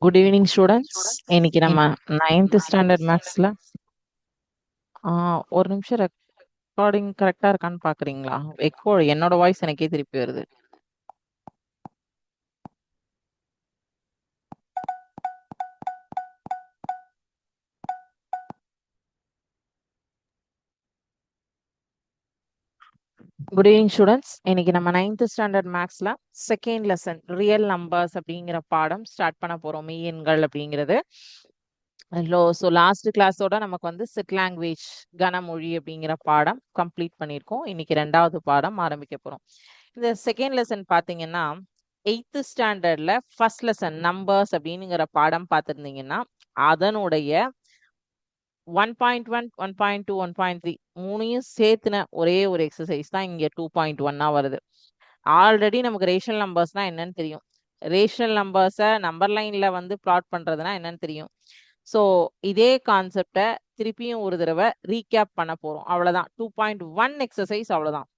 Good evening students. இன்னைக்கு நம்ம 9th standard மேக்ஸ்ல ஒரு நிமிஷம் ரெக்கார்டிங் கரெக்டா இருக்கான்னு பாக்குறீங்களா? எக்கோ என்னோட வாய்ஸ் எனக்கே திருப்பி வருது. Good evening students. இன்னைக்கு நம்ம 9th ஸ்டாண்டர்ட் மேக்ஸ்ல செகண்ட் லெசன் ரியல் நம்பர்ஸ் அப்படிங்கிற பாடம் ஸ்டார்ட் பண்ண போறோம். மெய்யெண்கள் அப்படிங்கிறது. ஸோ லாஸ்ட் கிளாஸோட நமக்கு வந்து செட் லாங்குவேஜ் கனமொழி அப்படிங்கிற பாடம் கம்ப்ளீட் பண்ணியிருக்கோம். இன்னைக்கு 2வது பாடம் ஆரம்பிக்க போறோம். இந்த செகண்ட் லெசன் பாத்தீங்கன்னா 8th ஸ்டாண்டர்ட்ல ஃபர்ஸ்ட் லெசன் நம்பர்ஸ் அப்படிங்கிற பாடம் பார்த்துருந்தீங்கன்னா அதனுடைய 1.1, 1.2, 1.3 மூணையும் சேர்த்துன ஒரே ஒரு எக்ஸசைஸ் தான் இங்க 2.1 வருது. ஆல்ரெடி நமக்கு ரேஷனல் நம்பர்ஸ்னா என்னன்னு தெரியும். ரேஷனல் நம்பர்ஸை நம்பர் லைன்ல வந்து பிளாட் பண்றதுனா என்னன்னு தெரியும். ஸோ இதே கான்செப்டை திருப்பியும் ஒரு தடவை ரீகேப் பண்ண போறோம். அவ்வளவுதான். 2.1 எக்ஸசைஸ் அவ்வளவுதான்.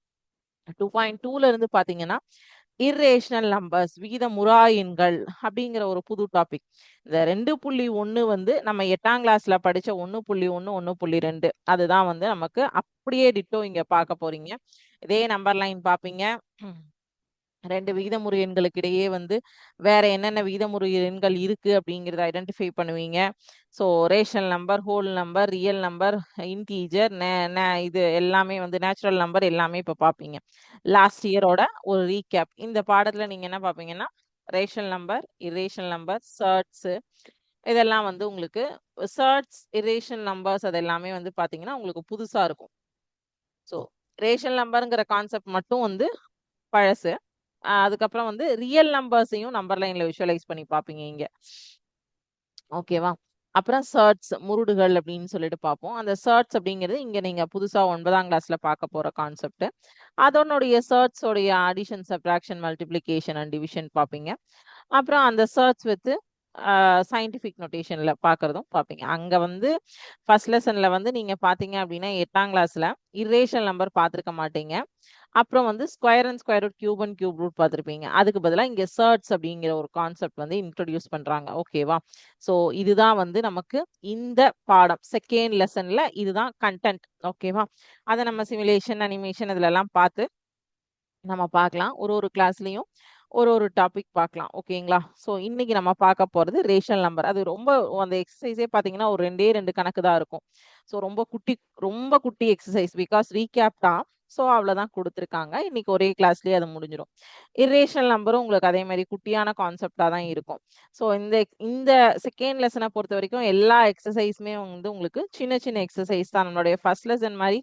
2.2ல இருந்து பாத்தீங்கன்னா இர்ரேஷனல் நம்பர்ஸ் விகிதமுறா எண்கள் அப்படிங்கிற ஒரு புது டாபிக். இந்த 2.1 வந்து நம்ம 8ஆம் கிளாஸ்ல படிச்ச 1.1, 1.2 அதுதான் வந்து நமக்கு அப்படியே டிட்டோ இங்க பார்க்க போறீங்க. இதே நம்பர் லைன் பார்ப்பீங்க. ரெண்டு விகிதமுறு எண்களுக்கு இடையே வந்து வேற என்னென்ன விகிதமுறு எண்கள் இருக்கு அப்படிங்கிறத ஐடென்டிஃபை பண்ணுவீங்க. So rational number, whole number, real number, integer, இது எல்லாமே வந்து நேச்சுரல் நம்பர் எல்லாமே இப்போ பார்ப்பீங்க. லாஸ்ட் இயரோட ஒரு ரீகேப். இந்த பாடத்துல நீங்க என்ன பார்ப்பீங்கன்னா rational number, irrational number, surds இதெல்லாம் வந்து உங்களுக்கு சர்ட்ஸ், இரேஷனல் நம்பர்ஸ் அது எல்லாமே வந்து பார்த்தீங்கன்னா உங்களுக்கு புதுசா இருக்கும். ஸோ ரேஷனல் நம்பருங்கிற கான்செப்ட் மட்டும் வந்து பழசு. அதுக்கப்புறம் வந்து ரியல் நம்பர்ஸையும் நம்பர் லைன்ல விஷுவலைஸ் பண்ணி பார்ப்பீங்க இங்க. ஓகேவா? அப்புறம் சர்ட்ஸ், முருடுகள் அப்படின்னு சொல்லிட்டு பார்ப்போம். அந்த சர்ட்ஸ் அப்படிங்கிறது இங்க நீங்க புதுசா 9ஆம் கிளாஸ்ல பார்க்க போற கான்செப்ட். அதனுடைய சர்ட்ஸோடைய addition, subtraction, multiplication and division பார்ப்பீங்க. அப்புறம் அந்த சர்ட்ஸ் வித் சயின்டிஃபிக் நோட்டேஷன்ல பார்க்கறதும் பார்ப்பீங்க. அங்க வந்து ஃபர்ஸ்ட் லெசன்ல வந்து நீங்க பார்த்தீங்க அப்படின்னா 8ஆம் கிளாஸ்ல இரேஷனல் நம்பர் பார்த்துருக்க மாட்டீங்க. அப்புறம் வந்து square and square root, cube and cube root பார்த்துருப்பீங்க. அதுக்கு பதிலாக இங்கே சர்ட்ஸ் அப்படிங்கிற ஒரு கான்செப்ட் வந்து இன்ட்ரடியூஸ் பண்றாங்க. ஓகேவா? ஸோ இதுதான் வந்து நமக்கு இந்த பாடம் செகண்ட் லெசன்ல இதுதான் கண்டென்ட். ஓகேவா? அதை நம்ம சிமுலேஷன், அனிமேஷன் இதுல எல்லாம் பார்த்து நம்ம பார்க்கலாம். ஒரு கிளாஸ்லயும் ஒரு டாபிக் பார்க்கலாம். ஓகேங்களா? ஸோ இன்னைக்கு நம்ம பார்க்க போறது ரேஷனல் நம்பர். அது ரொம்ப அந்த எக்ஸசைஸே பார்த்தீங்கன்னா ஒரு 2 கணக்கு தான் இருக்கும். ஸோ ரொம்ப குட்டி எக்ஸசைஸ் பிகாஸ் ரீகேப் தான். ஸோ அவ்வளோதான் கொடுத்துருக்காங்க. இன்னைக்கு ஒரே கிளாஸ்லயே அது முடிஞ்சிடும். இரேஷனல் நம்பரும் உங்களுக்கு அதே மாதிரி குட்டியான கான்செப்டா தான் இருக்கும். ஸோ இந்த செகண்ட் லெசனை பொறுத்த வரைக்கும் எல்லா எக்ஸசைஸுமே வந்து உங்களுக்கு சின்ன சின்ன எக்ஸசைஸ் தான். நம்மளுடைய ஃபர்ஸ்ட் லெசன் மாதிரி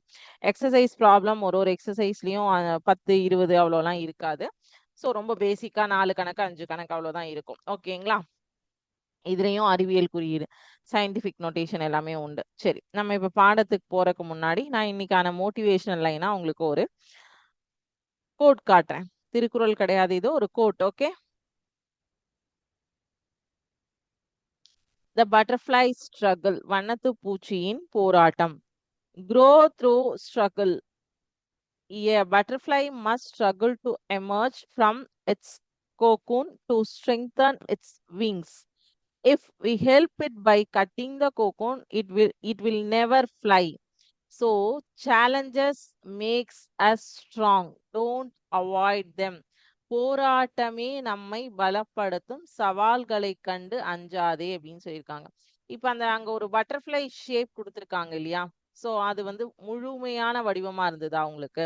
எக்ஸசைஸ் ப்ராப்ளம் ஒரு எக்ஸசைஸ்லயும் 10, 20 அவ்வளோலாம் இருக்காது. ஸோ ரொம்ப பேசிக்கா 4 கணக்கு, 5 கணக்கு அவ்வளோதான் இருக்கும். ஓகேங்களா? இதுலயும் அறிவியல் குறியீடு, சயின்டிபிக் நோட்டேஷன் எல்லாமே உண்டு. சரி, நம்ம இப்ப பாடத்துக்கு போறதுக்கு முன்னாடி நான் இன்னைக்கான மோட்டிவேஷனல் லைனா உங்களுக்கு ஒரு கோட் காட்டுறேன். திருக்குறள் கிடையாது, இது ஒரு code. Okay. The butterfly struggle, வண்ணத்து பூச்சியின் போராட்டம். grow through struggle. A butterfly must struggle to emerge from its cocoon to strengthen its wings. If we help it by cutting the cocoon, it will never fly. So challenges makes us strong. Don't avoid them. போராட்டமே நம்மை பலப்படுத்தும், சவால்களை கண்டு அஞ்சாதே அப்படின்னு சொல்லியிருக்காங்க. இப்ப அங்க ஒரு பட்டர்ஃப்ளை ஷேப் கொடுத்துருக்காங்க இல்லையா? சோ அது வந்து முழுமையான வடிவமா இருந்ததா உங்களுக்கு?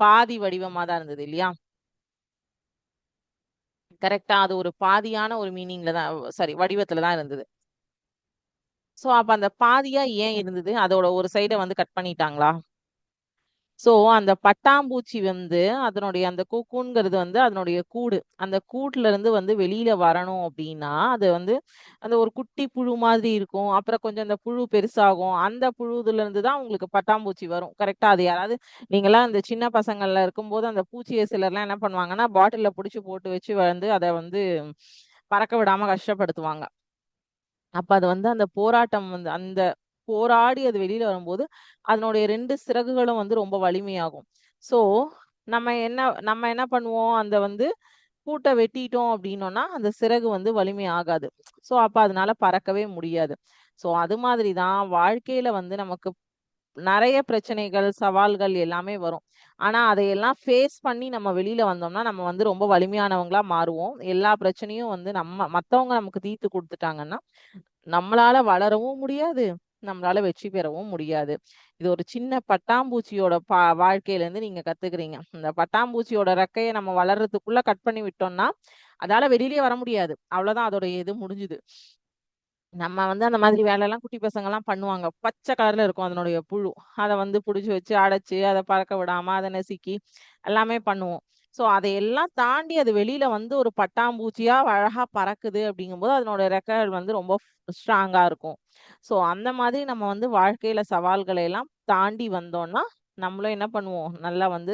பாதி வடிவமா தான் இருந்தது இல்லையா? கரெக்டா? அது ஒரு பாதியான ஒரு மீனிங்ல தான், சாரி வடிவத்துல தான் இருந்தது. சோ அப்ப அந்த பாதியா ஏன் இருந்தது? அதோட ஒரு சைடை வந்து கட் பண்ணிட்டாங்களா? சோ அந்த பட்டாம்பூச்சி வந்து அதனுடைய அந்த கொக்குங்கிறது வந்து அதனுடைய கூடு. அந்த கூட்டுல இருந்து வந்து வெளியில வரணும் அப்படின்னா அது வந்து அந்த ஒரு குட்டி புழு மாதிரி இருக்கும். அப்புறம் கொஞ்சம் அந்த புழு பெருசாகும். அந்த புழுதுல இருந்து தான் உங்களுக்கு பட்டாம்பூச்சி வரும். கரெக்டா? அது யாராவது நீங்களாம் இந்த சின்ன பசங்கள்ல இருக்கும்போது அந்த பூச்சியை சிலர்லாம் என்ன பண்ணுவாங்கன்னா பாட்டில்ல புடிச்சு போட்டு வச்சு வந்து அதை வந்து பறக்க விடாம கஷ்டப்படுத்துவாங்க. அப்ப அது வந்து அந்த போராட்டம் வந்து அந்த போராடி அது வெளியில வரும்போது அதனுடைய 2 சிறகுகளும் வந்து ரொம்ப வலிமையாகும். சோ நம்ம என்ன பண்ணுவோம்? அந்த வந்து கூட்டை வெட்டிட்டோம் அப்படின்னோம்னா அந்த சிறகு வந்து வலிமை ஆகாது. ஸோ அப்ப அதனால பறக்கவே முடியாது. ஸோ அது மாதிரி தான் வாழ்க்கையில வந்து நமக்கு நிறைய பிரச்சனைகள், சவால்கள் எல்லாமே வரும். ஆனா அதையெல்லாம் ஃபேஸ் பண்ணி நம்ம வெளியில வந்தோம்னா, நம்ம வந்து ரொம்ப வலிமையானவங்களா மாறுவோம். எல்லா பிரச்சனையும் வந்து மத்தவங்க நமக்கு தீர்த்து குடுத்துட்டாங்கன்னா, நம்மளால வளரவும் முடியாது. நம்மளால வெற்றி பெறவும் முடியாது. இது ஒரு சின்ன பட்டாம்பூச்சியோட வாழ்க்கையிலேருந்து நீங்க கத்துக்கிறீங்க. இந்த பட்டாம்பூச்சியோட ரெக்கைய நம்ம வளர்றதுக்குள்ள கட் பண்ணி விட்டோம்னா, அதால வெளியிலயே வர முடியாது. அவ்வளோதான் அதோட இது முடிஞ்சுது. நம்ம வந்து அந்த மாதிரி வேலைலாம் குட்டி பசங்கலாம் பண்ணுவாங்க. பச்சை கலர்ல இருக்கும் அதனுடைய புழு. அத வந்து புடிச்சு வச்சு அடைச்சு, அத பறக்க விடாம, அத நசுக்கி எல்லாமே பண்ணுவோம். ஸோ அதையெல்லாம் தாண்டி அது வெளியில வந்து ஒரு பட்டாம்பூச்சியா அழகா பறக்குது அப்படிங்கும்போது, அதனோட ரெக்கைகள் வந்து ரொம்ப ஸ்ட்ராங்கா இருக்கும். ஸோ அந்த மாதிரி நம்ம வந்து வாழ்க்கையில சவால்களை எல்லாம் தாண்டி வந்தோம்னா, நம்மளும் என்ன பண்ணுவோம்? நல்லா வந்து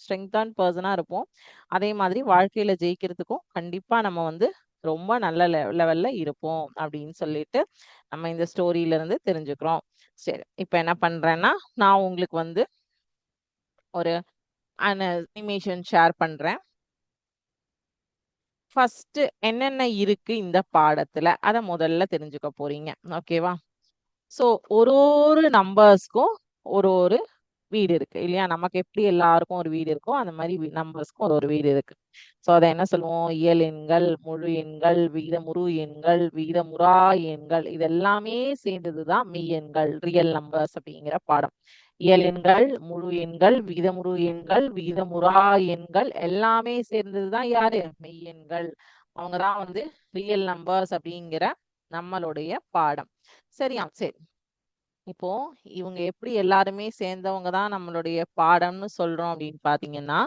ஸ்ட்ரெங்தன் பெர்சனா இருப்போம். அதே மாதிரி வாழ்க்கையில ஜெயிக்கிறதுக்கும் கண்டிப்பா நம்ம வந்து ரொம்ப நல்ல லெவல்ல இருப்போம் அப்படின்னு சொல்லிட்டு நம்ம இந்த ஸ்டோரியில இருந்து தெரிஞ்சுக்கிறோம். சரி, இப்ப என்ன பண்றேன்னா, நான் உங்களுக்கு வந்து ஒரு அனிமேஷன் ஷேர் பண்றேன். ஃபர்ஸ்ட் என்னென்ன இருக்கு இந்த பாடத்துல அத முதல்ல தெரிஞ்சுக்க போறீங்க. ஓகேவா? ஸோ ஒரு ஒரு நம்பர்ஸ்க்கும் ஒரு ஒரு வீடு இருக்கு இல்லையா? நமக்கு எப்படி எல்லாருக்கும் ஒரு வீடு இருக்கோ, அந்த மாதிரி நம்பர்ஸ்க்கும் ஒரு ஒரு வீடு இருக்கு. ஸோ அத என்ன சொல்லுவோம்? இயல் எண்கள், முழு எண்கள், விகிதமுறு எண்கள், விகிதமுறா எண்கள் இது எல்லாமே சேர்ந்ததுதான் மெய்யெண்கள், ரியல் நம்பர்ஸ் அப்படிங்கிற பாடம். இயல் எண்கள், முழு எண்கள், விகிதமுறு எண்கள், விகிதமுறா எண்கள் எல்லாமே சேர்ந்ததுதான் யாரு? மெய்யெண்கள். அவங்கதான் வந்து ரியல் நம்பர்ஸ் அப்படிங்கிற நம்மளுடைய பாடம். சரியா? சரி. இப்போ இவங்க எப்படி எல்லாருமே சேர்ந்தவங்க தான் நம்மளுடைய பாடம்னு சொல்றோம் அப்படின்னு பாத்தீங்கன்னா,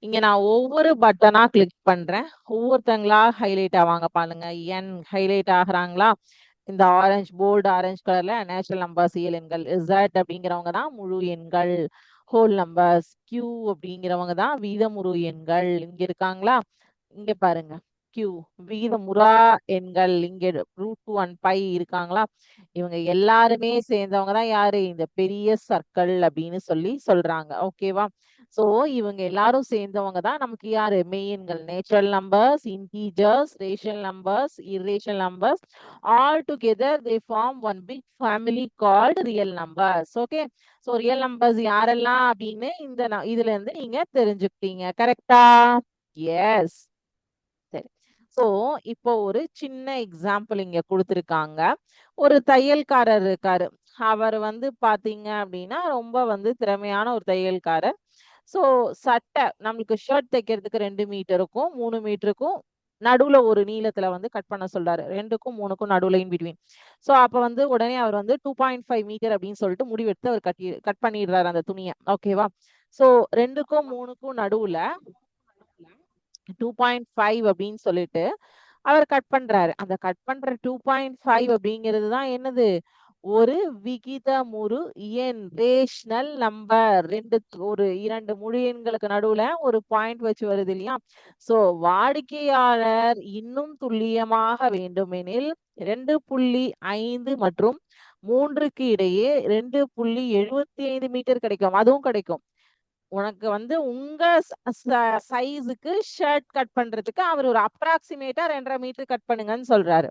இங்க நான் ஒவ்வொரு பட்டனா கிளிக் பண்றேன். ஒவ்வொருத்தங்களா ஹைலைட் ஆவாங்க பாருங்க. என் ஹைலைட் ஆகுறாங்களா? இந்த போல்டு ஆரஞ்சு கலர்ல நேச்சுரல் நம்பர்ஸ் இயல் எண்கள். இசட் அப்படிங்கிறவங்க தான் முழு எண்கள். Whole numbers. கியூ அப்படிங்கிறவங்க தான் வீதமுறு எண்கள். இங்க இருக்காங்களா? இங்க பாருங்க. கியூ விகிதமுறா எண்கள். இங்க √2 இருக்காங்களா? இவங்க எல்லாருமே சேர்ந்தவங்க தான் யாரு? இந்த பெரிய சர்க்கிள் அப்படின்னு சொல்லி சொல்றாங்க. ஓகேவா? சோ இவங்க எல்லாரும் சேர்ந்தவங்க தான் நமக்கு யாரு? மெய்யெண்கள். Natural numbers, integers, rational numbers, irrational numbers, all together they form one big family called real numbers. Okay? So real numbers யாரெல்லாம் அப்படின்னு இதுல இருந்து நீங்க தெரிஞ்சுக்கிட்டீங்க. கரெக்டா? எஸ். சரி. சோ இப்போ ஒரு சின்ன எக்ஸாம்பிள் இங்க கொடுத்திருக்காங்க. ஒரு தையல்காரர் இருக்காரு. அவர் வந்து பாத்தீங்க அப்படின்னா ரொம்ப வந்து திறமையான ஒரு தையல்காரர். சோ சட்டை நம்மளுக்கு ஷர்ட் தைக்கிறதுக்கு 2 மீட்டருக்கும் 3 மீட்டருக்கும் நடுவுல ஒரு நீளத்துல வந்து கட் பண்ண சொல்றாரு. 2க்கும் 3க்கும் நடுவுல இன் பிட்வீன். சோ அப்ப வந்து உடனே அவர் வந்து 2.5 மீட்டர் அப்படின்னு சொல்லிட்டு முடிவெடுத்து அவர் கட் பண்ணிடுறாரு அந்த துணியை. ஓகேவா? சோ 2க்கும் 3க்கும் நடுவுல 2.5 அப்படின்னு சொல்லிட்டு அவர் கட் பண்றாரு. அந்த கட் பண்ற 2.5 அப்படிங்கிறது தான் என்னது? ஒரு விகிதமுறு எண், ரேஷனல் நம்பர். ஒரு 2 முழு எண்களுக்கு நடுவுல ஒரு பாயிண்ட் வச்சு வருது இல்லையா? சோ வாடிக்கையாளர் இன்னும் துல்லியமாக வேண்டுமெனில் 2.5 மற்றும் 3க்கு இடையே 2.75 மீட்டர் கிடைக்கும். அதுவும் கிடைக்கும். உனக்கு வந்து உங்க சைஸுக்கு ஷர்ட் கட் பண்றதுக்கு அவர் ஒரு அப்ராக்சிமேட்டா 2.5 மீட்டர் கட் பண்ணுங்கன்னு சொல்றாரு.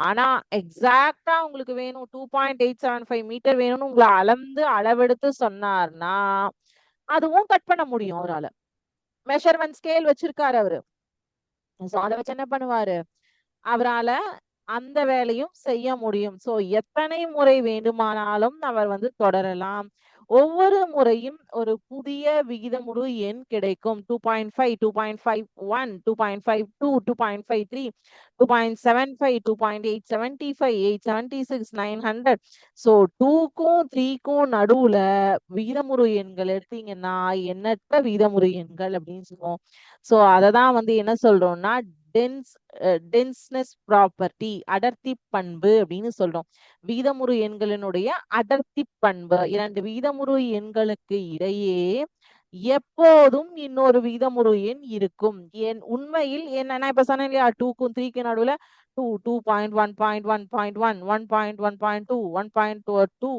ஆனா எக்ஸாக்டா உங்களுக்கு வேணும் 2.875 மீட்டர் வேணும்னு உங்களை அளந்து அளவெடுத்து சொன்னார்னா அதுவும் கட் பண்ண முடியும் அவரால. மெஷர்மெண்ட் ஸ்கேல் வச்சிருக்காரு அவரு. அதை வச்சு என்ன பண்ணுவாரு? அவரால அந்த வேலையும் செய்ய முடியும். சோ எத்தனை முறை வேண்டுமானாலும் அவர் வந்து தொடரலாம். ஒவ்வொரு முறையும் ஒரு புதிய விகிதமுறு எண் கிடைக்கும். 2.5, 2.51, 2.52, 2.53, 2.75, 2.875, 876, 900. சோ 2க்கும் 3க்கும் நடுவுல விகிதமுறு எண்கள் எடுத்தீங்கன்னா எண்ணற்ற விகிதமுறு எண்கள் அப்படின்னு சொல்லுவோம். சோ அததான் வந்து என்ன சொல்றோம்னா டென்ஸ்னஸ் ப்ராப்பர்ட்டி, அடர்த்தி பண்பு அப்படின்னு சொல்றோம். விகிதமுறு எண்களினுடைய அடர்த்தி பண்பு. 2 விகிதமுறு எண்களுக்கு இடையே எப்போதும் இன்னொரு விகிதமுறு எண் இருக்கும். உண்மையில் என்ன இப்ப சொன்னேன் இல்லையா? 2க்கும் 3க்கு நடுவுல 2, 2.1.1.1, 1.1.2, 1.2,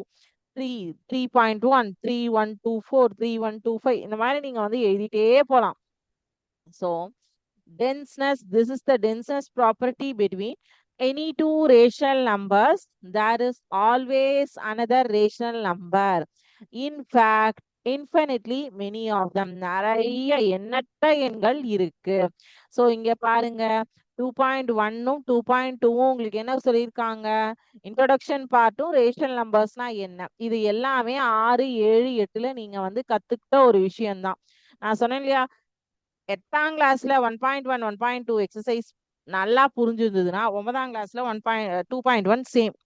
3, 3.1, 3124, 3125 இந்த மாதிரி நீங்க வந்து எழுதிட்டே போலாம். So denseness, this is the denseness property between any two rational numbers. There is always another rational number. In fact, infinitely many of them, நிறைய எண்ணற்ற எண்கள் இருக்கு. ஸோ இங்க பாருங்க 2.1ம் 2.2ம் உங்களுக்கு என்ன சொல்லியிருக்காங்க, இன்ட்ரோடக்ஷன் பார்ட்டும் ரேஷனல் நம்பர்ஸ்னா என்ன, இது எல்லாமே 6, 7, 8ல நீங்க வந்து கத்துக்கிட்ட ஒரு விஷயம்தான். நான் சொன்னேன் இல்லையா, 8ஆம் கிளாஸ்ல 1.1 1.2 எக்ஸசைஸ் நல்லா புரிஞ்சிருந்ததுன்னா 9ஆம் கிளாஸ்ல 2.1 சேம்.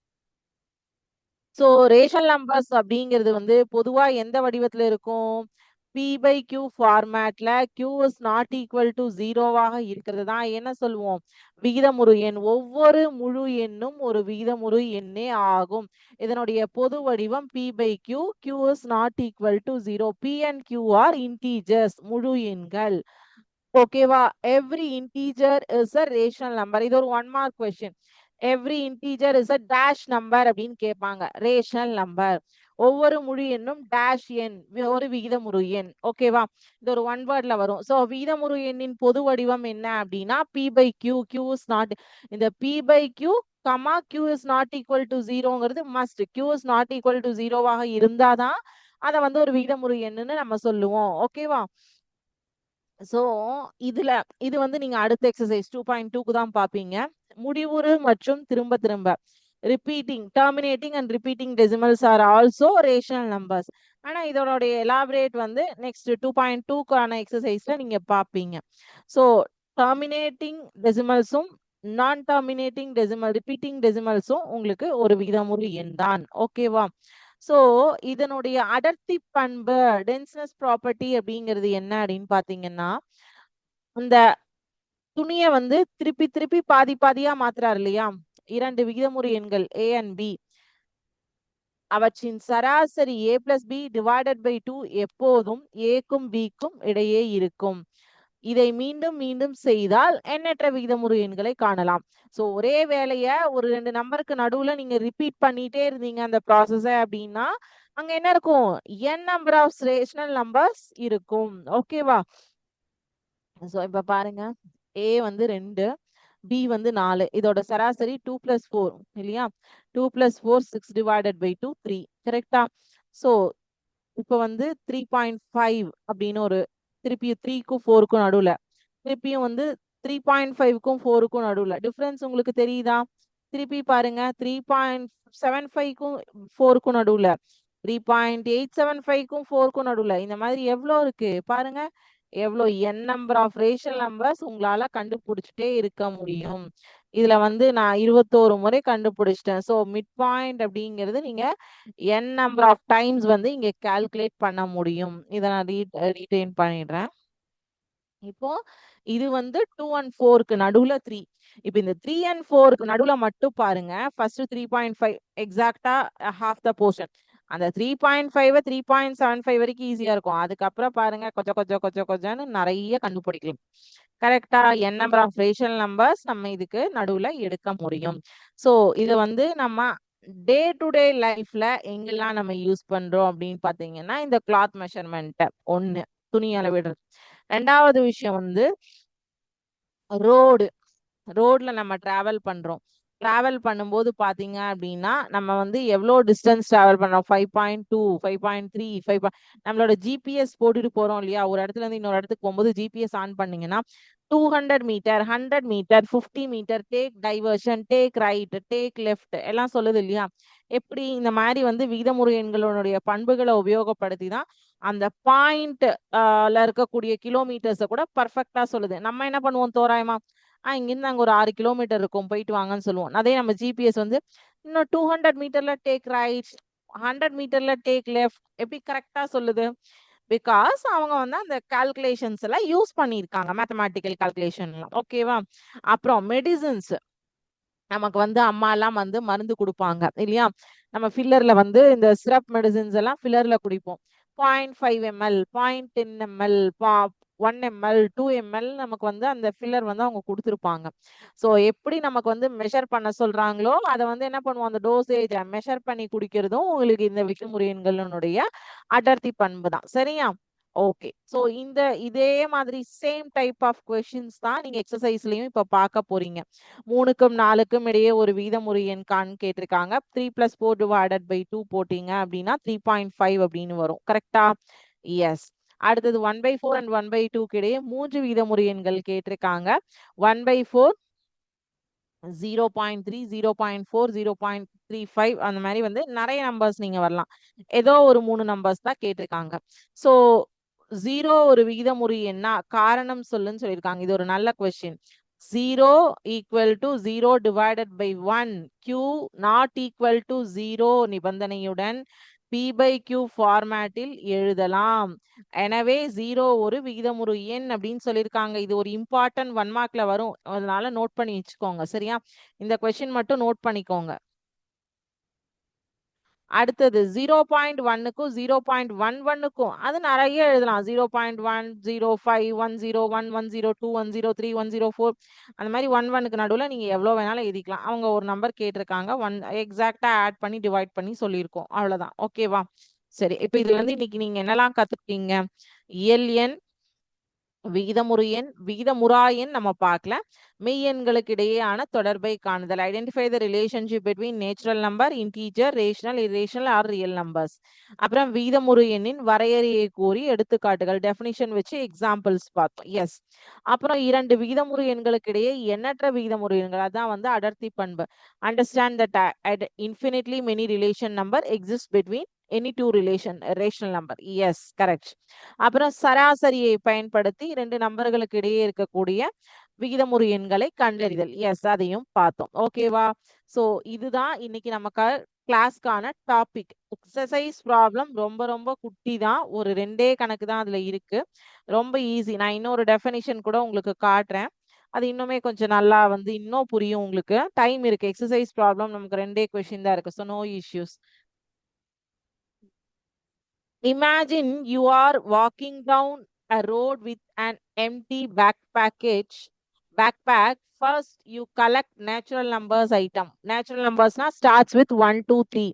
ஸோ ரேஷனல் நம்பர்ஸ் அப்படிங்கிறது வந்து பொதுவா எந்த வடிவத்துல இருக்கும், p/q ஃபார்மேட்ல q is not equal to 0வாக இருக்கிறது தான் என்ன சொல்லுவோம், விகிதமுறு எண். ஒவ்வொரு முழு எண்ணும் ஒரு விகிதமுறு எண்ணே ஆகும். இதனுடைய பொது வடிவம் p/q, q is not equal to 0. p and q are integers, முழு எண்கள். ஓகேவா, every integer is a rational number. இது ஒரு 1 mark question. Every integer is a dash number அப்படின்னு கேட்பாங்க. ரேஷனல் நம்பர், ஒவ்வொரு முழு எண்ணும் டேஷ் எண், ஒரு விகிதமுறு எண். ஓகேவா, இது ஒரு 1 வேர்ட்ல வரும். ஸோ விகிதமுறு எண்ணின் பொது வடிவம் என்ன அப்படின்னா p/q, q இஸ் நாட், இந்த p/q comma q is not equal to 0ங்கிறது must. q is not equal to 0வாக இருந்தாதான் அதை வந்து ஒரு விகிதமுறு எண்ணுன்னு நம்ம சொல்லுவோம். ஓகேவா, ஸோ இதுல இது வந்து நீங்க அடுத்த எக்ஸசைஸ் 2.2க்கு தான் பார்ப்பீங்க. முடிவுறு மற்றும் திரும்ப திரும்ப repeating, terminating and repeating decimals are also rational numbers. ஆனா இதோடைய எலாபரேட் வந்து நெக்ஸ்ட் 2.2க்கான எக்ஸசைஸ்ல நீங்க பார்ப்பீங்க. ஸோ டெர்மினேட்டிங் டெசிமல்ஸும் நான் டெர்மினேட்டிங் டெசிமல், ரிப்பீட்டிங் டெசிமல்ஸும் உங்களுக்கு ஒரு விகிதமுறு எண் தான். ஓகேவா, ஸோ இதனுடைய அடர்த்தி பண்பு, டென்ஸ்னஸ் ப்ராப்பர்ட்டி அப்படிங்கிறது என்ன அப்படின்னு பாத்தீங்கன்னா, இந்த துணியை வந்து திருப்பி திருப்பி பாதி பாதியா மாத்துறாரு இல்லையா, 2 விகிதமுறு எண்கள் a and b, அவற்றின் சராசரி a plus b divided by 2 எப்போதும் a-க்கும் b-க்கும் இடையே இருக்கும். இதை மீண்டும் மீண்டும் செய்தால் எண்ணற்ற விகிதமுறு எண்களை காணலாம். ஸோ ஒரே வேலையை ஒரு 2 நம்பருக்கு நடுவுல நீங்க ரிப்பீட் பண்ணிட்டே இருந்தீங்க அந்த ப்ராசஸ அப்படின்னா அங்க என்ன இருக்கும், n number of rational numbers இருக்கும். ஓகேவா, ஸோ இப்ப பாருங்க, a வந்து 2, b வந்து 4, இதோட சராசரி 2 + 4 இல்லையா, 2 + 4 6 divided by 2 3. கரெக்டா, ஸோ இப்போ வந்து 3.5 அப்படின்னு ஒரு, திருப்பி 3க்கும் 4க்கும் நடுவுல, திருப்பியும் வந்து 3.5க்கும் 4க்கும் நடுவுல டிஃபரன்ஸ் உங்களுக்கு தெரியுதா, திருப்பி பாருங்க 3.75க்கும் 4க்கும் நடுவுல, 3.875க்கும் 4க்கும் நடுவுல, இந்த மாதிரி எவ்வளோ இருக்கு பாருங்க, எவ்வளோ n number of rational numbers உங்களால கண்டுபிடிச்சிட்டே இருக்க முடியும். இதுல வந்து நான் 21 முறை கண்டுபிடிச்சிட்டேன். ஸோ மிட் பாயிண்ட் அப்படிங்கிறது நீங்க n நம்பர் ஆஃப் டைம்ஸ் வந்து இங்க கால்குலேட் பண்ண முடியும். இதை நான் ரீடைன் பண்ணிடுறேன். இப்போ இது வந்து 2 and 4க்கு நடுவுல 3. இப்போ இந்த 3 and 4க்கு நடுவுல மட்டும் பாருங்க, ஃபர்ஸ்ட் 3.5 எக்ஸாக்டா half the portion. அந்த 3.5 3.75 வரைக்கும் ஈஸியா இருக்கும். அதுக்கப்புறம் பாருங்க கொஞ்சம் நிறைய கண்டுபிடிக்கலாம். கரெக்டா, n number of rational numbers நம்ம இதுக்கு நடுவுல எடுக்க முடியும். ஸோ இது வந்து நம்ம டே டு டே லைஃப்ல எங்கெல்லாம் நம்ம யூஸ் பண்றோம் அப்படின்னு பாத்தீங்கன்னா, இந்த கிளாத் மெஷர்மெண்ட் ஒண்ணு, துணி அளவிடுறது. ரெண்டாவது விஷயம் வந்து ரோட்ல நம்ம டிராவல் பண்றோம். டிராவல் பண்ணும்போது பாத்தீங்க அப்படின்னா நம்ம வந்து எவ்வளோ டிஸ்டன்ஸ் டிராவல் பண்றோம், 5.2 5.3 5. நம்மளோட ஜிபிஎஸ் போட்டுட்டு போறோம் இல்லையா, ஒரு இடத்துல இருந்து இன்னொரு இடத்துக்கு போகும்போது ஜிபிஎஸ் ஆன் பண்ணீங்கன்னா 200 metre 100 metre 50 metre, take diversion, take right, take left எல்லாம் சொல்லுது இல்லையா. எப்படி இந்த மாதிரி வந்து விகிதமுறு எண்களுடைய பண்புகளை உபயோகப்படுத்தி தான் அந்த பாயிண்ட்ல இருக்கக்கூடிய கிலோமீட்டர்ஸை கூட பர்ஃபெக்டா சொல்லுது. நம்ம என்ன பண்ணுவோம் தோராயமா, இங்கிருந்து அங்க ஒரு 6 கிலோமீட்டர் இருக்கும், போயிட்டு வாங்கன்னு சொல்லுவோம். அதே நம்ம ஜிபிஎஸ் வந்து இன்னும் 200 மீட்டர்ல டேக் ரைட், 100 மீட்டர்ல டேக் லெஃப்ட், எப்படி கரெக்டா சொல்லுது, பிகாஸ் அவங்க வந்து அந்த கால்குலேஷன்ஸ் எல்லாம் யூஸ் பண்ணியிருக்காங்க, மேத்தமேட்டிக்கல் கால்குலேஷன் எல்லாம். ஓகேவா, அப்புறம் மெடிசின்ஸ், நமக்கு வந்து அம்மா எல்லாம் வந்து மருந்து கொடுப்பாங்க இல்லையா, நம்ம ஃபில்லர்ல வந்து இந்த சிரப் மெடிசின்ஸ் எல்லாம் ஃபில்லர்ல குடிப்போம். 0.5 ml 0.10 ml 1 ml 2 ml நமக்கு வந்து அந்த ஃபில்லர் வந்து அவங்க கொடுத்துருப்பாங்க. ஸோ எப்படி நமக்கு வந்து மெஷர் பண்ண சொல்றாங்களோ அதை வந்து என்ன பண்ணுவோம், அந்த டோசேஜ் மெஷர் பண்ணி குடிக்கிறதும் உங்களுக்கு இந்த விகிதமுறு எண்களுடைய அடர்த்தி பண்பு தான். சரியா, ஓகே. ஸோ இதே மாதிரி சேம் டைப் ஆஃப் கொஸ்டின்ஸ் தான் நீங்க எக்ஸசைஸ்லயும் இப்ப பார்க்க போறீங்க. 3க்கும் 4க்கும் இடையே ஒரு வீதமுறு எண் கேட்டிருக்காங்க. 3+4 divided by 2 போட்டீங்க அப்படின்னா 3.5 அப்படின்னு வரும். கரெக்டா? எஸ். அடுத்தது 1/4 அண்ட் 1/2க்கு இடையே 3 வீதமுறு எண்கள் கேட்டிருக்காங்க. 1/4, 0.3, 0.4, 0.35 அந்த மாதிரி வந்து நிறைய நம்பர்ஸ் நீங்க வரலாம். ஏதோ ஒரு 3 நம்பர்ஸ் தான் கேட்டிருக்காங்க. ஸோ 0 ஒரு விகிதமுறு எண்ணா? காரணம் சொல்லுன்னு சொல்லியிருக்காங்க. இது ஒரு நல்ல question. 0 equal to 0 divided by 1, q not equal to 0 நிபந்தனையுடன் p by q ஃபார்மேட்டில் எழுதலாம். எனவே 0 ஒரு விகிதமுறு எண் அப்படின்னு சொல்லியிருக்காங்க. இது ஒரு இம்பார்ட்டன்ட் 1 மார்க்ல வரும். அதனால நோட் பண்ணி வச்சுக்கோங்க. சரியா? இந்த கொஸ்டின் மட்டும் நோட் பண்ணிக்கோங்க. அடுத்தது 0.1க்கும் 0.11க்கும் அது நிறைய எழுதலாம். 0.1, 05, 101, 102, 103, 104 அந்த மாதிரி 11க்கு நடுவில் நீங்க எவ்வளவு வேணாலும் எழுதிக்கலாம். அவங்க ஒரு நம்பர் கேட்டிருக்காங்க. எக்ஸாக்டா ஆட் பண்ணி டிவைட் பண்ணி சொல்லியிருக்கோம். அவ்வளவுதான். ஓகேவா? சரி. இப்ப இதுல இருந்து இன்னைக்கு நீங்க என்னெல்லாம் கத்துக்கிட்டீங்க? இயல் எண், விகிதமுறு எண், விகிதமுறா எண் நம்ம பார்க்கல. மெய்யெண்களுக்கு இடையேயான தொடர்பை காணுதல். Identify the relationship between natural number, integer, rational, irrational or real numbers. அப்புறம் விகிதமுறு எண்ணின் வரையறையை கூறி எடுத்துக்காட்டுகள் டெஃபினிஷன் வச்சு எக்ஸாம்பிள்ஸ் பார்த்தோம். எஸ். அப்புறம் 2 விகிதமுறு எண்களுக்கு இடையே எண்ணற்ற விகிதமுறு எண்கள், அதான் வந்து அடர்த்தி பண்பு. Understand that infinitely many relation number exists between any two rational number. Yes, correct. அப்புறம் சராசரியை பயன்படுத்தி 2 நம்பர்களுக்கு இடையே இருக்கக்கூடிய விகிதமுறு எண்களை கண்டறிதல். எஸ், அதையும் பார்த்தோம். ஓகேவா? சோ இதுதான் இன்னைக்கு நமக்கு கிளாஸ்க்கான டாபிக். எக்ஸசைஸ் ப்ராப்ளம் ரொம்ப ரொம்ப குட்டி தான். ஒரு 2 கணக்கு தான் அதுல இருக்கு. ரொம்ப ஈஸி. நான் இன்னொரு டெஃபினிஷன் கூட உங்களுக்கு காட்டுறேன். அது இன்னுமே கொஞ்சம் நல்லா வந்து இன்னும் புரியும் உங்களுக்கு. டைம் இருக்கு. எக்ஸசைஸ் ப்ராப்ளம் நமக்கு 2 கொஸ்டின் தான் இருக்கு. So no issues. Imagine you are walking down a road with an empty backpack. First, you collect natural numbers item. Natural numbers na starts with 1, 2, 3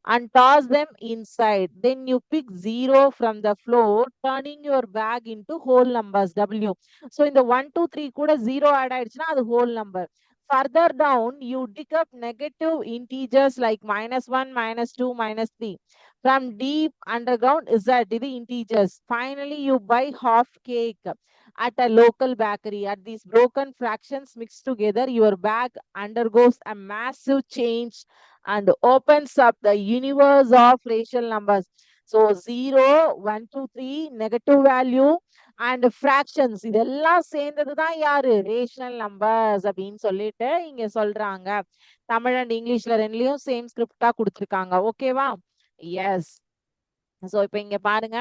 and toss them inside. Then you pick 0 from the floor, turning your bag into whole numbers W. So in the 1, 2, 3 kuda 0 add ஆயிடுச்சுனா அது whole number. Further down, you dig up negative integers like -1, -2, -3. From deep underground is that the integers. Finally, you buy half cake at a local bakery. At these broken fractions mixed together, your bag undergoes a massive change and opens up the universe of rational numbers. So 0, 1, 2, 3, negative value and fractions. இதெல்லாம் சேர்ந்தது தான் யாரு? Rational numbers அப்படின்னு சொல்லிட்டு இங்க சொல்றாங்க. Tamil and இங்கிலீஷ்ல ரெண்டுலயும் same ஸ்கிரிப்டா கொடுத்துருக்காங்க. ஓகேவா? எஸ். ஸோ இப்போ இங்க பாருங்க,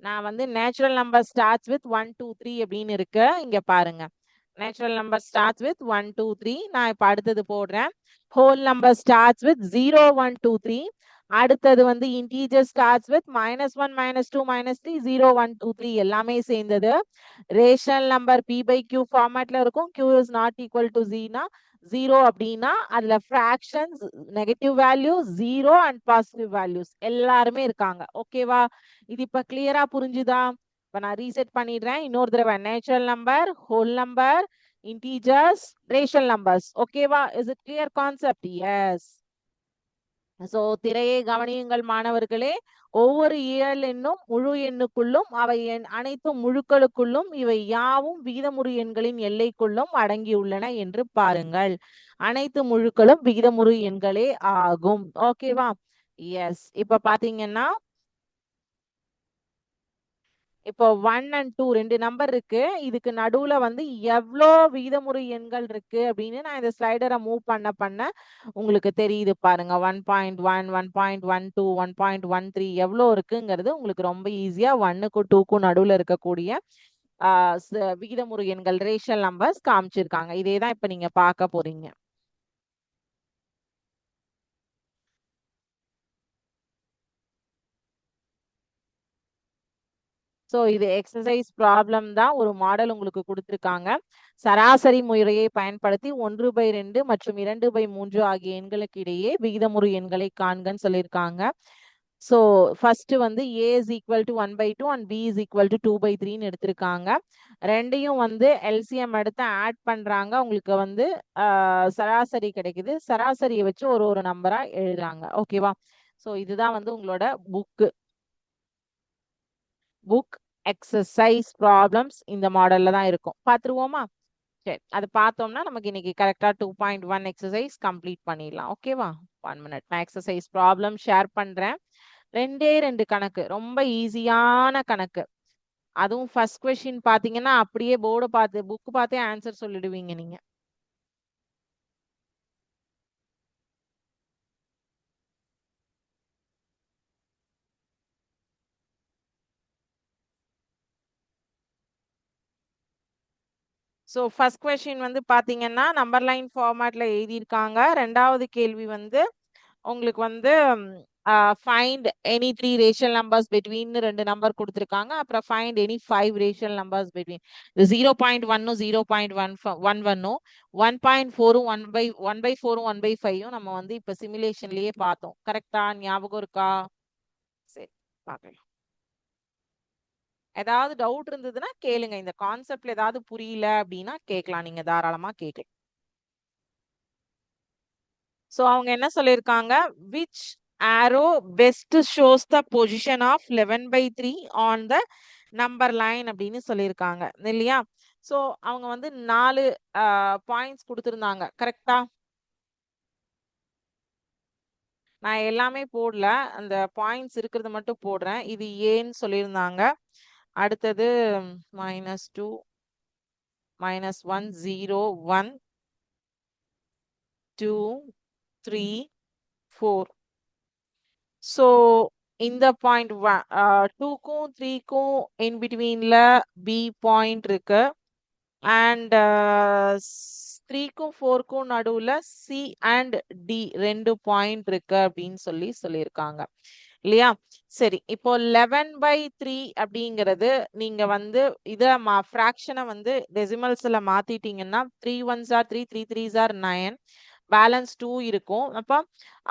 நான் வந்து நேச்சுரல் நம்பர் ஸ்டார்ட்ஸ் வித் 1, 2, 3 அப்படின்னு இருக்கு. இங்க பாருங்க, நேச்சுரல் நம்பர் ஸ்டார்ட்ஸ் வித் 1, 2, 3. நான் இப்போ அடுத்தது போடுறேன். Whole number starts with 0, 1, 2, 3. அடுத்தது வந்து இன்டீஜர் ஸ்டார்ட்ஸ் வித் -1, -2, -3, 0, 1, 2, 3 எல்லாமே சேர்ந்தது. Rational number p by q ஃபார்மேட்ல இருக்கும். q is not equal to 0 அப்படின்னா அதுல fractions, negative value, 0 and positive values எல்லாருமே இருக்காங்க. ஓகேவா? இது இப்ப கிளியரா புரிஞ்சுதா? இப்ப நான் ரீசெட் பண்ணிடுறேன். இன்னொரு தடவை natural number, whole number, integers, rational numbers. ஓகேவா? Is it clear concept? Yes. So திரையை கவனியுங்கள் மாணவர்களே. ஒவ்வொரு இயல் எண்ணும் முழு எண்ணுக்குள்ளும் அவை அனைத்தும் முழுக்களுக்குள்ளும் இவை யாவும் விகிதமுறு எண்களின் எல்லைக்குள்ளும் அடங்கியுள்ளன என்று பாருங்கள். அனைத்து முழுக்களும் விகிதமுறு எண்களே ஆகும். ஓகேவா? எஸ். இப்ப பாத்தீங்கன்னா இப்போ 1 and 2 2 நம்பர் இருக்கு. இதுக்கு நடுவுல வந்து எவ்வளோ விகிதமுறு எண்கள் இருக்கு அப்படின்னு நான் இந்த ஸ்லைடரை மூவ் பண்ண உங்களுக்கு தெரியுது பாருங்க. 1.1, 1.12, 1.13 எவ்வளோ இருக்குங்கிறது உங்களுக்கு ரொம்ப ஈஸியா 1க்கும் 2க்கும் நடுவுல இருக்கக்கூடிய விகிதமுறு எண்கள் ரேஷனல் நம்பர்ஸ் காமிச்சிருக்காங்க. இதே தான் இப்ப நீங்க பார்க்க போறீங்க. ஸோ இது எக்ஸசைஸ் ப்ராப்ளம் தான். ஒரு மாடல் உங்களுக்கு கொடுத்துருக்காங்க. சராசரி முறையை பயன்படுத்தி 1/2 மற்றும் 2/3 ஆகிய எண்களுக்கு இடையே விகிதமுறு எண்களை காண்கன்னு சொல்லியிருக்காங்க. ஸோ ஃபர்ஸ்ட் வந்து A is equal to 1/2 and B is equal to 2/3ன்னு எடுத்திருக்காங்க. ரெண்டையும் வந்து எல்சிஎம் எடுத்து ஆட் பண்றாங்க. உங்களுக்கு வந்து சராசரி கிடைக்குது. சராசரியை வச்சு ஒரு ஒரு நம்பரா எழுதுறாங்க. ஓகேவா? ஸோ இதுதான் வந்து உங்களோட புக் எக்ஸசைஸ் ப்ராப்ளம்ஸ் இந்த மாடல்ல தான் இருக்கும். பார்த்துருவோமா? சரி, அது பார்த்தோம்னா நமக்கு இன்னைக்கு கரெக்டா 2.1 எக்ஸசைஸ் கம்ப்ளீட் பண்ணிடலாம். ஓகேவா? 1 minute நான் எக்ஸசைஸ் ப்ராப்ளம் ஷேர் பண்றேன். ரெண்டு கணக்கு, ரொம்ப ஈஸியான கணக்கு. அதுவும் ஃபர்ஸ்ட் கொஸ்டின் பாத்தீங்கன்னா அப்படியே போர்டு பார்த்து புக் பார்த்தே ஆன்சர் சொல்லிடுவீங்க நீங்க. ஸோ ஃபர்ஸ்ட் கொஸ்டின் வந்து பாத்தீங்கன்னா நம்பர் லைன் ஃபார்மேட்ல எழுதியிருக்காங்க. ரெண்டாவது கேள்வி வந்து உங்களுக்கு வந்து find any 3 rational numbers between ரெண்டு நம்பர் கொடுத்துருக்காங்க. அப்புறம் find any 5 racial numbers between 0.1 0.11 1.4 1/4 1/5 நம்ம வந்து இப்ப சிமுலேஷன்லயே பார்த்தோம். கரெக்டா? ஞாபகம் இருக்கா? சரி, பார்க்கலாம். ஏதாவது டவுட் இருந்ததுன்னா கேளுங்க. இந்த கான்செப்ட்ல ஏதாவது புரியல அப்படின்னா கேட்கலாம். நீங்க தாராளமா கேட்கலாம். ஸோ அவங்க என்ன சொல்லியிருக்காங்க? Which arrow best shows the position of 11/3 on the number line அப்படின்னு சொல்லியிருக்காங்க இல்லையா? ஸோ அவங்க வந்து 4 பாயிண்ட்ஸ் கொடுத்துருந்தாங்க. கரெக்டா? நான் எல்லாமே போடல, அந்த பாயிண்ட்ஸ் இருக்கிறது மட்டும் போடுறேன். இது ஏன்னு சொல்லியிருந்தாங்க. அடுத்தது -2 -1 0 1 2 3 4. ஸோ இந்த பாயிண்ட் 2க்கும் 3க்கும் இன் பிட்வீன்ல பி பாயிண்ட் இருக்கு. அண்ட் 3க்கும் 4க்கும் நடுவுல சி அண்ட் டி ரெண்டு பாயிண்ட் இருக்கு அப்படின்னு சொல்லியிருக்காங்க இல்லையா? சரி, இப்போ 11/3 அப்படிங்கிறது நீங்க வந்து இத ஃபிராக்ஷனை வந்து டெசிமல்ஸ்ல மாத்திட்டீங்கன்னா 3 1s are 3 3 3s are 9, balance 2 இருக்கும். அப்ப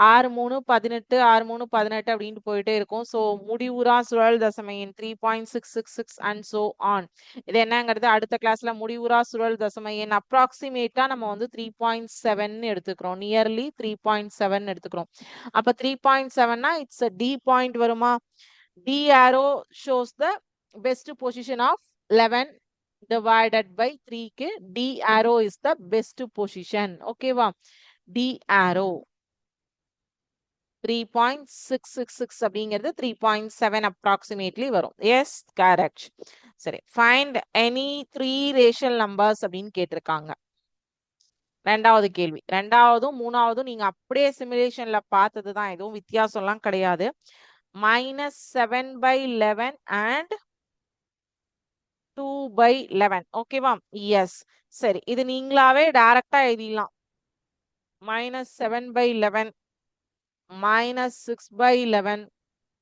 6 3 18 6 3 18 அப்படின்ட்டு போயிட்டே இருக்கும். ஸோ முடிவுறா சுழல் தசமை எண் 3.666 அண்ட் சோ ஆன். இது என்னங்கிறது அடுத்த கிளாஸ்ல முடிவுறா சுழல் தசமை எண் அப்ராக்சிமேட்டா நம்ம வந்து 3.7 எடுத்துக்கிறோம். நியர்லி 3.7 எடுத்துக்கிறோம். அப்ப 3.7னா இட்ஸ் டி பாயிண்ட் வருமா? D arrow shows the best position of 11 divided by 3க்கு D arrow is the best position. ஓகேவா? டி arrow 3.666 அப்படிங்கிறது 3.7 approximately வரும். Yes, correct. சரி, ஃபைண்ட் எனி 3 ரேஷியல் நம்பர்ஸ் அப்படின்னு கேட்டிருக்காங்க. ரெண்டாவது கேள்வி. ரெண்டாவதும் மூணாவதும் நீங்க அப்படியே சிமுலேஷன்ல பார்த்தது தான், எதுவும் வித்தியாசம்லாம் கிடையாது. -7/11 அண்ட் 2/11. ஓகேவா? எஸ். சரி, இது நீங்களாவே டைரக்டா எழுதிடலாம். -7/11 -6/11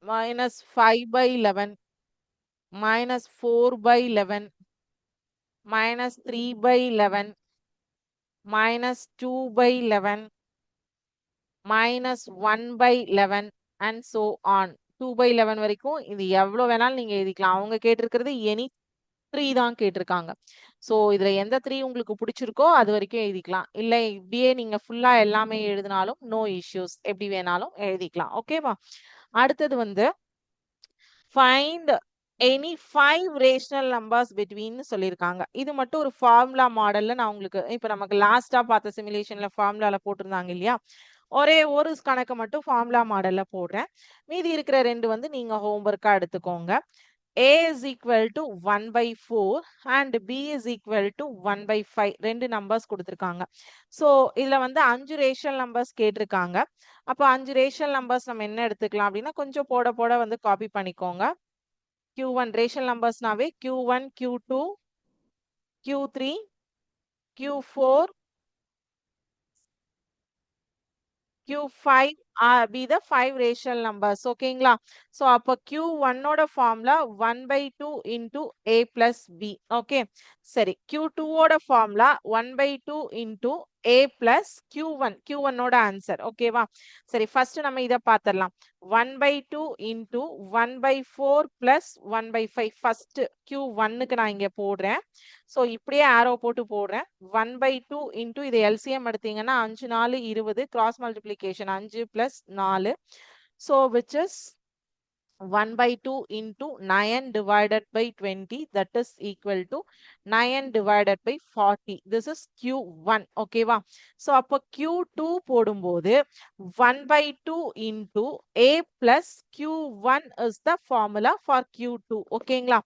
-5/11 -4/11 -3/11 -2/11 -1/11 அண்ட் சோ ஆன். 2/11 வரைக்கும் இது எவ்வளவு வேணாலும் நீங்க எழுதிக்கலாம். அவங்க கேட்டிருக்கிறது எனி 3 தான் கேட்டிருக்காங்க. ஸோ இதுல எந்த 3 உங்களுக்கு பிடிச்சிருக்கோ அது வரைக்கும் எழுதிக்கலாம். இல்ல இப்படியே நீங்க ஃபுல்லா எல்லாமே எழுதினாலும் நோ இஷ்யூஸ், எப்படி வேணாலும் எழுதிக்கலாம். ஓகேவா? அடுத்தது வந்து find any 5 rational numbers between சொல்லியிருக்காங்க. இது மட்டும் ஒரு ஃபார்முலா மாடல்ல நான் உங்களுக்கு இப்ப நமக்கு லாஸ்டா பார்த்த சிமுலேஷன்ல ஃபார்முலால போட்டிருந்தாங்க இல்லையா? ஒரே ஒரு கணக்கு மட்டும் ஃபார்முலா மாடல்ல போடுறேன். மீதி இருக்கிற ரெண்டு வந்து நீங்க ஹோம்ஒர்க்கா எடுத்துக்கோங்க. A is equal to 1/4 and B is equal to 1/5 ரெண்டு நம்பர்ஸ் கொடுத்துருக்காங்க. ஸோ இதுல வந்து 5 ரேஷியல் நம்பர்ஸ் கேட்டிருக்காங்க. அப்போ 5 ரேஷியல் நம்பர்ஸ் நம்ம என்ன எடுத்துக்கலாம் அப்படின்னா கொஞ்சம் போட போட வந்து காப்பி பண்ணிக்கோங்க. Q1 ரேஷியல் நம்பர்ஸ்னாவே Q1 Q2 Q3 Q4 Q5 be the 5 rational numbers. ஓகேங்களா? ஸோ அப்போ Q1 ஓட formula 1/2 into A plus B. Okay, சரி. Q2 ஓட formula 1/2 into A plus Q1 ஓட ஆன்சர். ஓகேவா? சரி, ஃபர்ஸ்ட் நம்ம இதை பார்த்துடலாம். 1/2 into 1/4 plus 1/5. ஃபர்ஸ்ட் Q1க்கு நான் இங்க போடுறேன். ஸோ இப்படியே ஆரோ போட்டு போடுறேன். 1/2 into இது LCM எடுத்தீங்கன்னா 5 4 20, cross multiplication 5 plus 4. So which is 1/2 into 9 divided by 20, that is equal to 9 divided by 40. This is Q1. ஓகேவா? ஸோ அப்போ Q2 போடும்போது 1/2 into A plus Q1 is the formula for Q2. ஓகேங்களா?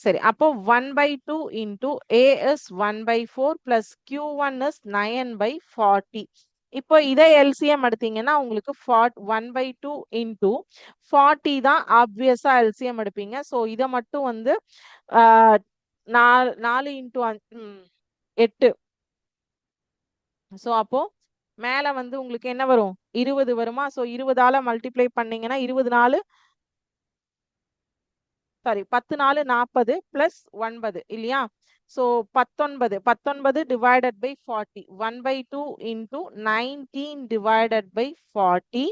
சரி, அப்போ 1/2 into A is 1/4 plus Q1 is 9/40. இப்போ இதை LCM எடுத்தீங்கன்னா உங்களுக்கு 1/2 into 40 தான் ஆப்வியஸா எல்சிஎம் எடுப்பீங்க. ஸோ இதை மட்டும் வந்து 4 into 8. ஸோ அப்போ மேல வந்து உங்களுக்கு என்ன வரும்? 20 வருமா? ஸோ 20ஆல மல்டிப்ளை பண்ணீங்கன்னா 24 சாரி 10 4 40 பிளஸ் 9 இல்லையா? So 19 divided by 40. 1/2 into 19 divided by 40,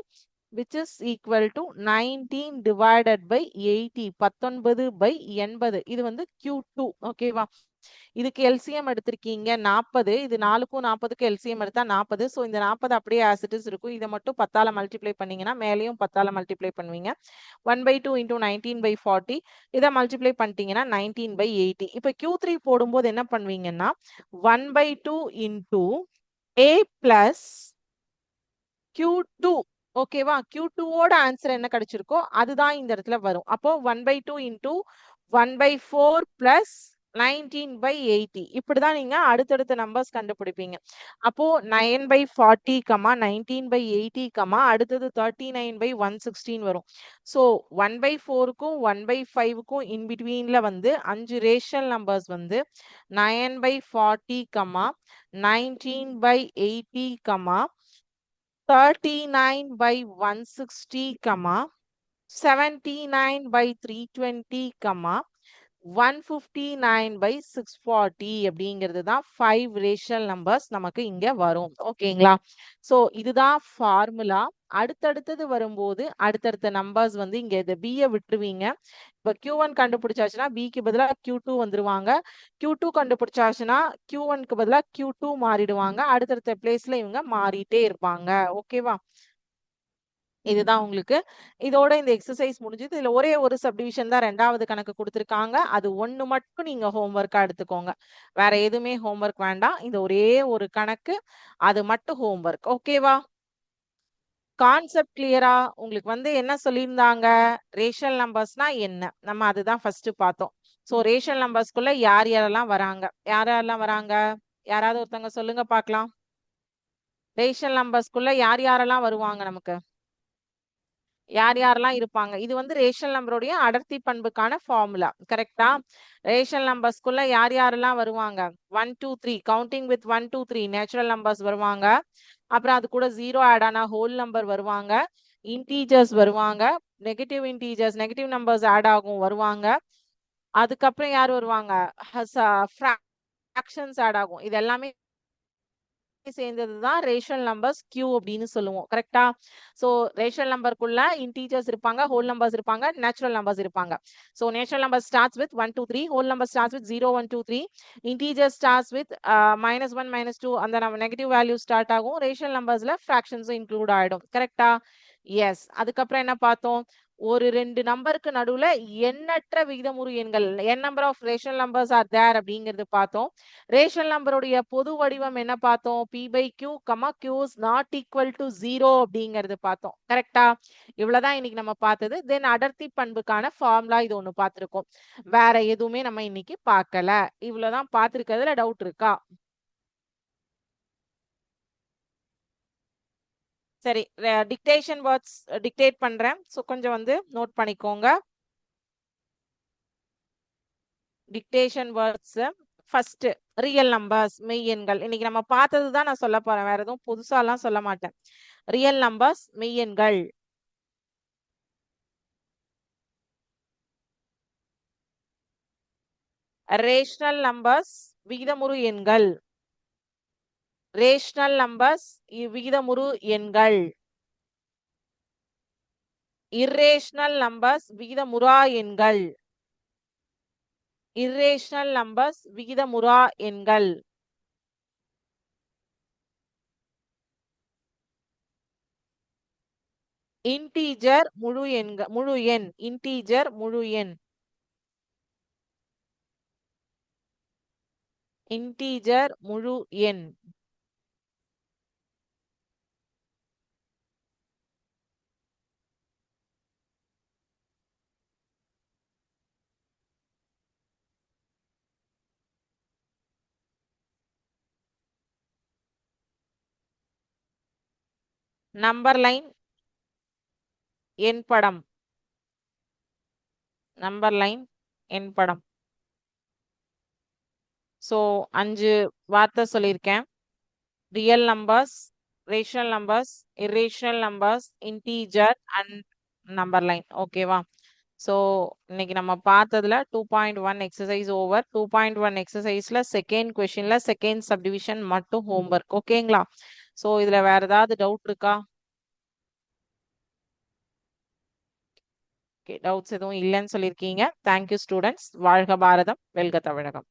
which is equal to 19 divided by 80. 19/80. இது வந்து Q2. ஓகேவா? இதுக்கு எல்சிஎம் எடுத்திருக்கீங்க 40. இது 4க்கும் 40க்கும் எல்சிஎம் எடுத்தா 40. ஸோ இந்த 40 அப்படியே ஆஸ் இட் இஸ் இருக்கும். இதை மட்டும் 10ஆல மல்டிப்ளை பண்ணீங்கன்னா மேலேயும் 10ஆல மல்டிப்ளை பண்ணுவீங்க. 1/2 into 19/40. இதை மல்டிப்ளை பண்ணிட்டீங்கன்னா 19/80. இப்போ Q3 போடும்போது என்ன பண்ணுவீங்கன்னா 1/2 into A plus Q2. ஓகேவா? Q2 ஓட ஆன்சர் என்ன கிடைச்சிருக்கோ அதுதான் இந்த இடத்துல வரும். அப்போ 1/2 into 1/4 plus 19/80. இப்படிதான் நீங்க அடுத்தடுத்த நம்பர்ஸ் கண்டுபிடிப்பீங்க. அப்போ 9/40, 19/80, அடுத்தது 39/116 வரும். ஸோ 1/4க்கும் 1/5க்கும் இன் பிட்வீன்ல வந்து 5 ரேஷனல் நம்பர்ஸ் வந்து 9/40, 19/80, 39/160, 79/320, 159/640 அப்படிங்கிறது தான் 5 ரேஷனல் நம்பர்ஸ் நமக்கு இங்க வரும். ஓகேங்களா? ஸோ இதுதான் ஃபார்முலா. அடுத்தடுத்தது வரும்போது அடுத்தடுத்த நம்பர்ஸ் வந்து இங்க இந்த பியை விட்டுருவீங்க. இப்போ Q1 கண்டுபிடிச்சாச்சுன்னா பிக்கு பதிலாக Q2 வந்துருவாங்க. Q2 கண்டுபிடிச்சாச்சுன்னா Q1க்கு பதிலாக Q2 மாறிடுவாங்க. அடுத்தடுத்த பிளேஸ்ல இவங்க மாறிட்டே இருப்பாங்க. ஓகேவா? இதுதான் உங்களுக்கு இதோட இந்த எக்ஸசைஸ் முடிஞ்சது. இதுல ஒரே ஒரு சப்டிவிஷன் தான் 2வது கணக்கு கொடுத்திருக்காங்க. அது ஒண்ணு மட்டும் நீங்க ஹோம்வொர்க்கா எடுத்துக்கோங்க. வேற எதுவுமே ஹோம்வொர்க் வேண்டாம். இந்த ஒரே ஒரு கணக்கு, அது மட்டும் ஹோம்வொர்க். ஓகேவா? கான்செப்ட் கிளியரா? உங்களுக்கு வந்து என்ன சொல்லியிருந்தாங்க? ரேஷனல் நம்பர்ஸ்னா என்ன? நம்ம அதுதான் ஃபர்ஸ்ட் பார்த்தோம். ஸோ ரேஷனல் நம்பர்ஸ்குள்ள யார் யாரெல்லாம் வராங்க? யார் யாரெல்லாம் வராங்க? யாராவது ஒருத்தவங்க சொல்லுங்க பார்க்கலாம். ரேஷனல் நம்பர்ஸ்குள்ள யார் யாரெல்லாம் வருவாங்க நமக்கு? யார் யாரெல்லாம் இருப்பாங்க? இது வந்து ரேஷனல் நம்பருடைய அடர்த்தி பண்புக்கான ஃபார்முலா. கரெக்ட்டா? ரேஷனல் நம்பர்ஸ்குள்ள யார் யாரெல்லாம் வருவாங்க? 1 2 3 கவுண்டிங் வித் 1 2 3 நேச்சுரல் நம்பர்ஸ் வருவாங்க. அப்புறம் அது கூட 0 ஆட் ஆன ஹோல் நம்பர் வருவாங்க. இன்டீஜர்ஸ் வருவாங்க. Negative integers, negative numbers add ஆகும் வருவாங்க. அதுக்கப்புறம் யார் வருவாங்க? ஃபிராக்ஷன்ஸ் ஆட் ஆகும். இது எல்லாமே சேர்ந்தது தான் ரேஷனல் நம்பர்ஸ் Q அப்படின்னு சொல்லுவோம். கரெக்ட்டா? ஸோ ரேஷனல் நம்பருக்குள்ள இன்டீஜர்ஸ் இருப்பாங்க, ஹோல் நம்பர்ஸ் இருப்பாங்க, நேச்சுரல் நம்பர்ஸ் இருப்பாங்க. So natural number starts with 1 2 3, whole number starts with 0 1 2 3, integer starts with -1 -2 அந்த நம்ம நெகட்டிவ் வேல்யூ ஸ்டார்ட் ஆகும். ரேஷனல் நம்பர்ஸ்ல ஃபிராக்ஷன்ஸும் இன்க்ளூட் ஆயிடும். கரெக்ட்டா? எஸ். அதுக்கப்புறம் என்ன பார்த்தோம்? ஒரு 2 நம்பருக்கு நடுவுல எண்ணற்ற விகிதமுறு எண்கள், n number of rational numbers are there அப்படிங்கிறது பார்த்தோம். ரேஷனல் நம்பருடைய பொது வடிவம் என்ன பார்த்தோம்? P/Q, Q is not equal to 0 அப்படிங்கிறது பார்த்தோம். கரெக்டா? இவ்வளவுதான் இன்னைக்கு நம்ம பார்த்தது. தென் அடர்த்தி பண்புக்கான ஃபார்முலா இது ஒண்ணு பார்த்திருக்கோம். வேற எதுவுமே நம்ம இன்னைக்கு பார்க்கல. இவ்வளவுதான் பார்த்திருக்கிறதுல டவுட் இருக்கா? சரி, டிக்டேஷன் வேர்ட்ஸ் டிக்டேட் பண்றேன். ஸோ கொஞ்சம் வந்து நோட் பண்ணிக்கோங்க. Dictation words first real numbers மெய் எண்கள். இன்னைக்கு நம்ம பார்த்தது தான் நான் சொல்ல போறேன். வேற எதுவும் புதுசாலாம் சொல்ல மாட்டேன். ரியல் நம்பர்ஸ் மெய்யெண்கள். ரேஷனல் நம்பர்ஸ் விகிதமுறு எண்கள். ரேஷனல் நம்பர்ஸ் விகிதமுறு எண்கள். இர்ரேஷனல் நம்பர்ஸ் விகிதமுறா எண்கள். இர்ரேஷனல் நம்பர்ஸ் விகிதமுறா எண்கள். இன்டீஜர் முழு எண். இன்டீஜர் முழு எண். இன்டீஜர் முழு எண். நம்பர் லைன் எண் படம். நம்பர் லைன் எண் படம். ஸோ 5 வார்த்தை சொல்லியிருக்கேன். Real numbers, rational numbers, irrational numbers, integer and number line. ஓகேவா? ஸோ இன்னைக்கு நம்ம பார்த்ததுல 2.1 எக்ஸசைஸ் ஓவர். 2.1 எக்ஸசைஸ்ல செகண்ட் கொஸ்டின்ல செகண்ட் சப்டிவிஷன் மட்டும் ஹோம்ஒர்க். ஓகேங்களா? ஸோ இதுல வேற ஏதாவது டவுட் இருக்கா? ஓகே, டவுட்ஸ் எதுவும் இல்லைன்னு சொல்லியிருக்கீங்க. Thank you students. வாழ்க பாரதம், வெல்க தமிழகம்.